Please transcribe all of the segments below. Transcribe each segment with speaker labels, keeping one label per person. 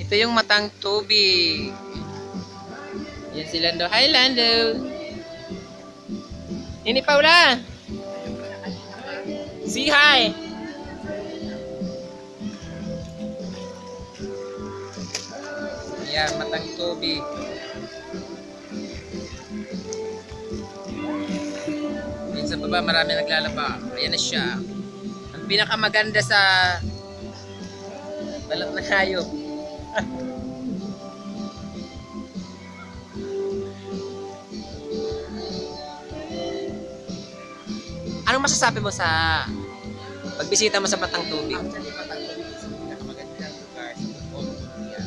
Speaker 1: Ito yung matang tubig. Yan si Lando. Hi, Lando. Ini Paula. Say hi. Yan, matang tubig. Yan sa baba, marami naglalaba. Ayan na siya. Ang pinakamaganda sa balat na hayop. Anong masasabi mo sa pagbisita mo sa Batang Tubig?
Speaker 2: Actually, Batang Tubig is ang pinakamagandang lugar sa buong India.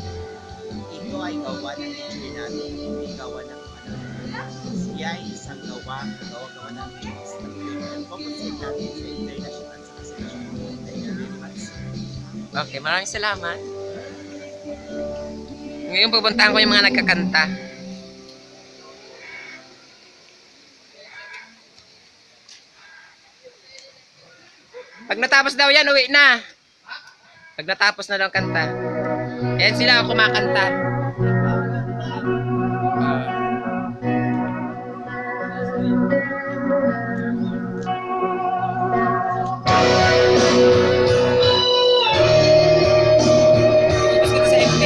Speaker 2: Ito ay gawa ng nature natin, hindi gawa ng ano. Siya ay isang gawa ng Diyos. Nag-focus natin sa international sa national.
Speaker 1: Okay, maraming salamat. Ngayon pupuntahan ko yung mga nagkakanta. Pag natapos daw yan, uwi na. Pag natapos na daw ang kanta. Ayan sila kumakanta. Tapos dito sa FB.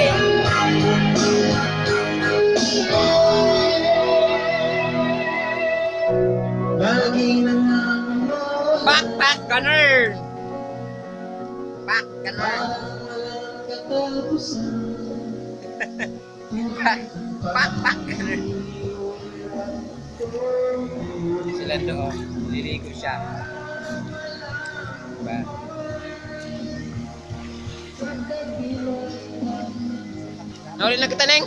Speaker 1: Back gunner! Back gunner! Back gunner! Sila doon, nililigo siya. Diba? Nahuli na kita, Neng!